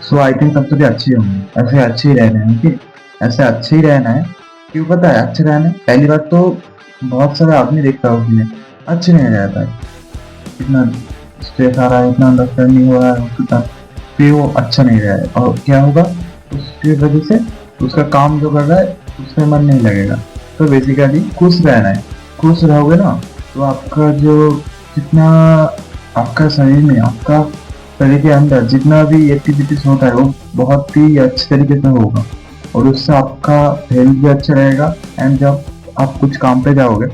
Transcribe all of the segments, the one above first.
So I think सब तो अच्छे होंगे, ऐसे अच्छे ही रहना है, ठीक, ऐसे अच्छे ही रहना है। क्यों पता है अच्छे रहना है? पहली बात तो बहुत सारे आदमी देखता हूँ कि अच्छे नहीं रहता है, इतना स्ट्रेस आ रहा है, इतना अंडरस्टैंडिंग हो रहा है उसके साथ, फिर वो अच्छा नहीं रहा है, और क्या होगा उसकी वजह से? उसका काम जो कर रहा है उसमें मन नहीं लगेगा। तो बेसिकली खुश रहना है। खुश रहोगे ना तो आपका जो जितना आपका शरीर में, आपका शरीर के अंदर जितना भी एक्टिविटीज होता है वो बहुत ही अच्छे तरीके से होगा, और उससे आपका हेल्थ भी अच्छा रहेगा। एंड जब आप कुछ काम पे जाओगे,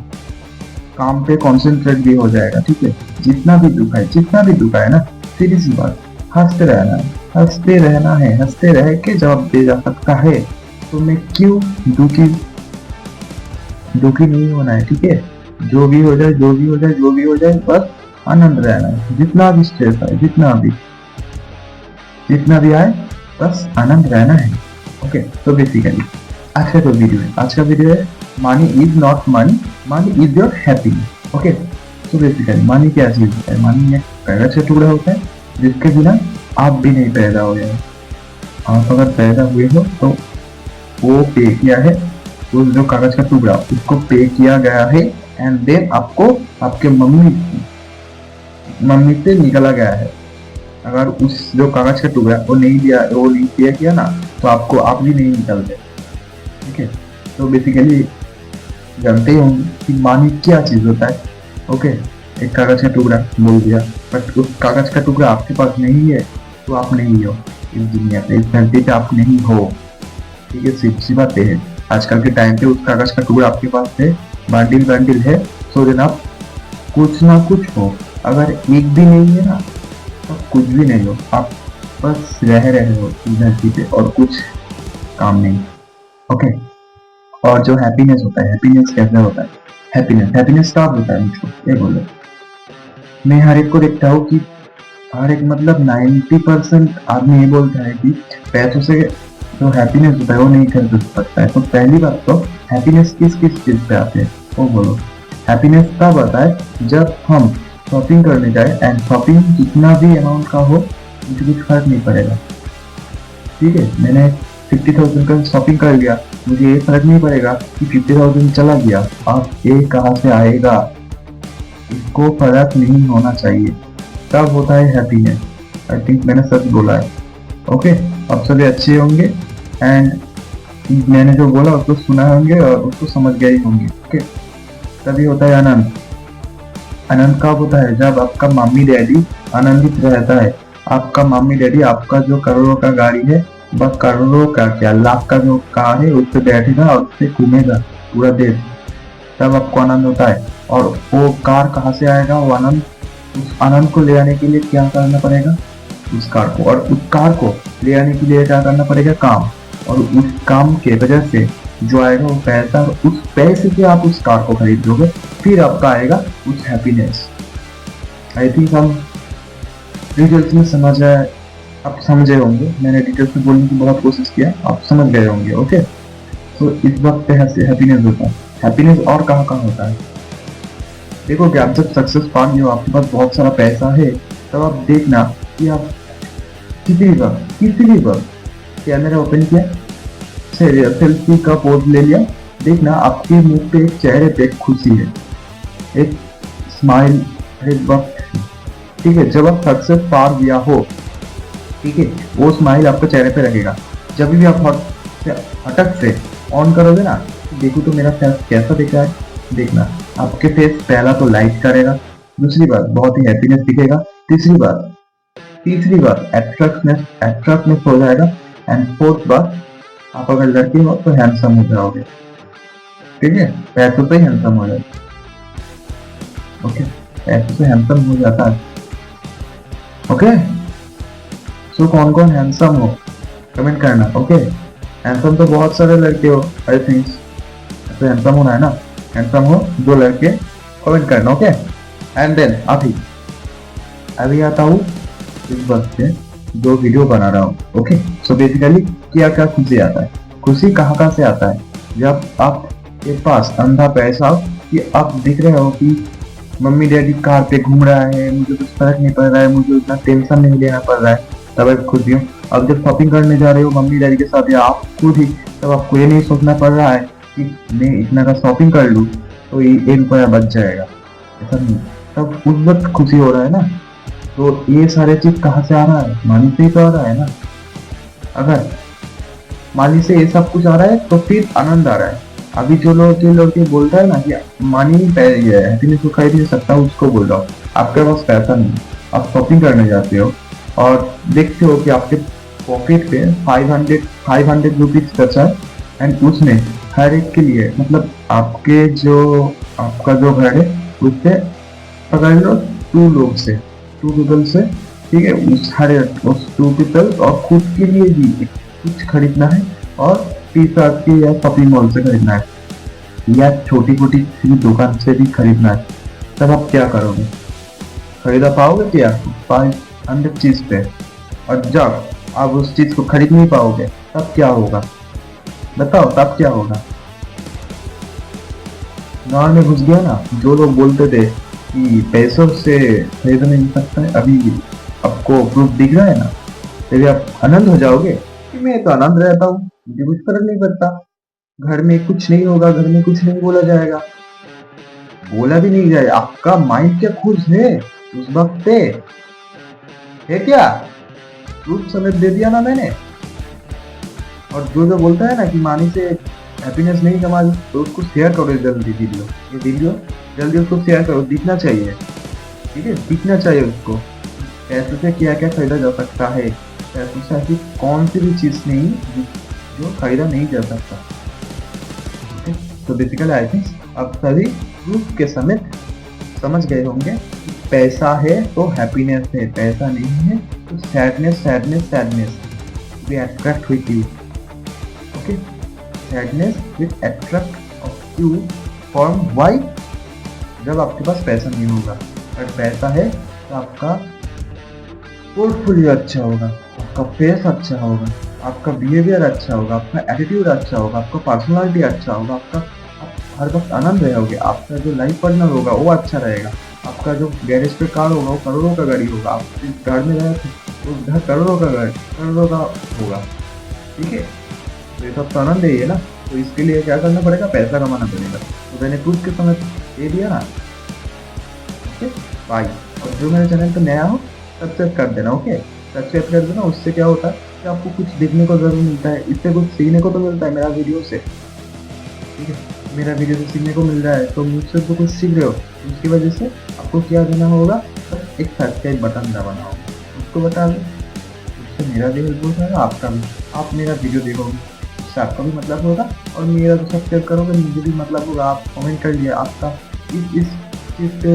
काम पे कंसंट्रेट भी हो जाएगा, ठीक है। जितना भी दुखा है ना, सीधी सी बात, हंसते रहना है, हंसते रहना है, हंसते रह के जवाब दे जा सकता है। तो मैं क्यों दुखी दुखी नहीं होना है, ठीक है। जो भी हो जाए, जो भी हो जाए, जो भी हो जाए, बस आनंद रहना है। जितना भी स्ट्रेस आए, जितना भी आए, बस आनंद रहना है। ओके, तो बेसिकली आज का वीडियो है money is not money, money is your happiness. Okay, तो बेसिकली मनी क्या चीज होता है? मनी एक कागज का टुकड़ा होता है जिसके बिना आप भी नहीं पैदा हुए हो। आप अगर पैदा हुए हो तो वो पे किया है, उस जो कागज का टुकड़ा उसको पे किया गया है, एंड देन आपको आपके मम्मी से निकाला गया है। अगर उस जो कागज का टुकड़ा वो नहीं पे किया ना, तो आपको आप भी नहीं निकलते, ठीक है। तो बेसिकली जानते ही होंगे कि मनी क्या चीज होता है। ओके, एक कागज का टुकड़ा बोल दिया, बट उस कागज का टुकड़ा आपके पास नहीं है तो आप नहीं हो इस दुनिया पे, इस धरती पे आप नहीं हो, ठीक है। सीधी सी बात है, आजकल के टाइम पे उस कागज का टुकड़ा आपके पास है, बंडिल है, सो देन आप कुछ ना कुछ हो। अगर एक भी नहीं है ना तो कुछ भी नहीं हो, आप बस रह रहे हो इस धरती पे और कुछ काम नहीं। ओके, और जो हैप्पीनेस होता है, हैप्पीनेस कैसे होता है? हैप्पीनेस कब होता है? मुझको ये बोलो। मैं हर एक को देखता हूँ कि हर एक मतलब 90% आदमी ये बोलता है कि पैसों से जो हैप्पीनेस होता है वो नहीं खरीद सकता है। तो पहली बात तो हैप्पीनेस किस किस चीज पे आते हैं वो बोलो। हैप्पीनेस तब आता है जब हम शॉपिंग करने जाए, एंड शॉपिंग कितना भी अमाउंट का हो मुझे कुछ फर्क नहीं पड़ेगा, ठीक है। मैंने 50,000 का शॉपिंग कर लिया, मुझे ये फर्क नहीं पड़ेगा कि 50,000 चला गया, अब ये कहाँ से आएगा, इसको फर्क नहीं होना चाहिए। तब होता है हैप्पीनेस। आई थिंक मैंने सच बोला है। ओके, आप सभी अच्छे होंगे, एंड मैंने जो बोला उसको सुना होंगे और उसको समझ गए ही होंगे। ओके, तभी होता है आनंद। आनंद कब होता है? जब आपका मम्मी डैडी आनंदित रहता है। आपका मम्मी डैडी आपका जो करोड़ों का गाड़ी है, बस करोड़ों का क्या, लाख का जो कार है उस पर बैठेगा और उससे घूमेगा पूरा देश, तब आपको आनंद होता है। और वो कार कहाँ से आएगा वो आनंद? उस आनंद को ले आने के लिए क्या करना पड़ेगा? उस कार को, और उस कार को ले आने के लिए क्या करना पड़ेगा? काम। और उस काम के वजह से जो आएगा वो पैसा, और उस पैसे से आप उस कार को खरीद लोगे, फिर आपका आएगा उस हैप्पीनेस। आई थिंक हम डिटेल्स में समझ आए, आप समझे होंगे। मैंने डिटेल्स में बोलने की बहुत कोशिश किया, आप समझ गए होंगे। ओके, तो इस वक्त पे हैप्पीनेस होता है। हैप्पीनेस और कहाँ कहाँ होता है? देखो कि आप जब सक्सेस पा गए हो, आपके पास बहुत सारा पैसा है, तब आप देखना कि आप किसी भी वक्त कैमरा ओपन किया, सेल्फी का पोज ले लिया, देखना आपके मुंह पे, एक चेहरे पे एक खुशी है, एक स्माइल है वक्त, ठीक है। जब आप सक्सेस पा गया हो, ठीक है, वो स्माइल आपके चेहरे पे रहेगा। जब भी आप हटक से ऑन करोगे ना, देखो तो मेरा फेस कैसा दिख रहा है, देखना आपके फेस पहला तो लाइट करेगा, दूसरी बात बहुत ही हैप्पीनेस दिखेगा, तीसरी बात एट्रैक्टनेस हो जाएगा, एंड फोर्थ बात आप अगर लड़के हो तो हैंडसम हो जाओगे, ठीक है। पैसों से हैंडसम हो जाएगा। ओके, पैसों से हैंडसम हो जाता है। ओके, सो कौन कौन हैंडसम हो कमेंट करना। ओके, हैंडसम तो बहुत सारे लड़के हो, आई थिंक तो हैंडसम होना है ना, हैंडसम हो जो लड़के कमेंट करना। ओके, एंड देन अभी आता हूँ इस वक्त से जो वीडियो बना रहा हूँ। ओके, सो बेसिकली क्या क्या खुशी आता है? खुशी कहाँ कहाँ से आता है? जब आपके पास अंधा पैसा, कि आप दिख रहे हो कि मम्मी डैडी कार पे घूम रहा है, मुझे कुछ फर्क नहीं पड़ रहा है, मुझे उतना टेंशन नहीं लेना पड़ रहा है, तब एक खुशी हो। अब जब शॉपिंग करने जा रहे हो मम्मी डैडी के साथ या आप खुद ही, तब आपको ये नहीं सोचना पड़ रहा है कि मैं इतना का शॉपिंग कर लूँ तो ये 1 रुपया बच जाएगा, ऐसा नहीं। तब उस वक्त खुशी हो रहा है ना। तो ये सारे चीज कहाँ से आ रहा है? मनी से ही तो आ रहा है ना। अगर मनी से ये सब कुछ आ रहा है तो फिर आनंद आ रहा है। अभी जो लड़के बोलता है ना कि मनी ये हैप्पीनेस को खरीद नहीं सकता, उसको बोल रहा हूँ। आपके पास पैसा नहीं, आप शॉपिंग करने जाते हो और देखते हो कि आपके पॉकेट पे 500 रुपीज बचा है, एंड उसने हर एक के लिए, मतलब आपका जो घर है उससे पकड़ लो 2 पीपल से, ठीक है, उस 2 पीपल और खुद के लिए भी कुछ खरीदना है और टी शर्ट की या शॉपिंग मॉल से खरीदना है या छोटी मोटी किसी दुकान से भी खरीदना है, तब आप क्या करोगे? खरीदा पाओगे क्या 500 चीज पे? और जब आप उस चीज को खरीद नहीं पाओगे तब क्या होगा? बताओ, तब क्या होगा? गाँव में घुस गया ना। जो लोग बोलते थे कि पैसों से खरीदा नहीं सकता है, अभी आपको प्रूफ दिख रहा है ना। यदि आप आनंद हो जाओगे कि मैं तो आनंद रहता हूँ, मुझे कुछ फर्क नहीं पड़ता, घर में कुछ नहीं होगा, घर में कुछ नहीं बोला जाएगा, बोला भी नहीं जाएगा। आपका माइंड क्या खुश है उस वक्त पे? है क्या? प्रूफ समेत दे दिया ना मैंने। और जो बोलता है ना कि मानी से हैप्पीनेस नहीं कमा, तो उसको शेयर करो जल्दी ये वीडियो जल्दी उसको शेयर करो, दिखना चाहिए, ठीक है, दिखना चाहिए उसको। पैसे से क्या क्या खरीदा जा सकता है, पैसों से ऐसी कौन सी भी चीज नहीं जो खरीदा नहीं जा सकता। तो बेसिकली आई थिंक अब सभी प्रूफ के समेत समझ गए होंगे कि पैसा है तो हैप्पीनेस है, पैसा नहीं है तो sadness we attract with you. Okay, sadness with attract of you form why? जब आपके पास पैसा नहीं होगा। अगर पैसा है तो आपका पोर्टफोलियो अच्छा होगा, आपका फेस अच्छा होगा, आपका बिहेवियर अच्छा होगा, आपका एटीट्यूड अच्छा होगा, आपका पर्सनालिटी अच्छा होगा, आपका हर वक्त आनंद रहोगे, आपका जो लाइफ पार्टनर होगा वो अच्छा रहेगा, आपका जो गैरेज पे कार होगा वो करोड़ों का गाड़ी होगा, आप जिस घर में रहे तो घर करोड़ों का होगा, ठीक है। तो ये सब तो आनंद है ये ना। तो इसके लिए क्या करना पड़ेगा? पैसा कमाना पड़ेगा। तो मैंने प्रूफ के समय दे दिया ना। Okay bye. और जो मेरे चैनल पर नया हो सब्सक्राइब कर देना। ओके, सब्सक्राइब कर देना। उससे क्या होता है कि आपको कुछ देखने को जरूर मिलता है, इससे कुछ सीखने को तो मिलता है मेरा वीडियो से, ठीक है। मेरा वीडियो से सीखने को मिल रहा है तो मुझसे तो कुछ सीख रहे हो, उसकी वजह से आपको क्या देना होगा? बस एक सब्सक्राइब बटन दबाना होगा, उसको बता दो। उससे मेरा भी हेल्प होगा, आपका भी। आप मेरा वीडियो देखोगे उससे आपका भी मतलब होगा, और मेरा जो सब्सक्राइब करोगे मुझे भी मतलब होगा। आप कमेंट कर लिया आपका इस चीज़ पे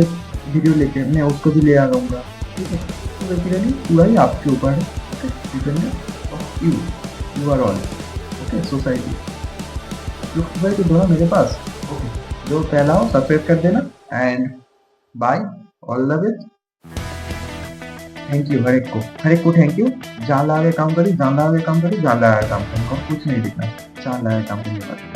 वीडियो लेके मैं उसको भी ले आ जाऊँगा, ठीक है। तो बेसिकली पूरा ही आपके ऊपर है। Okay, dependent of you are all. Okay, society भाई तो दोनों मेरे पास। ओके, जो पहला हो सब्सक्राइब कर देना and bye, all the best. Thank you हर एक को थैंक यू। जान लगा के काम करी, जान लगा के काम करी, जान लगा के काम करी, और कुछ नहीं दिखना, जान लगा के काम करने वाला।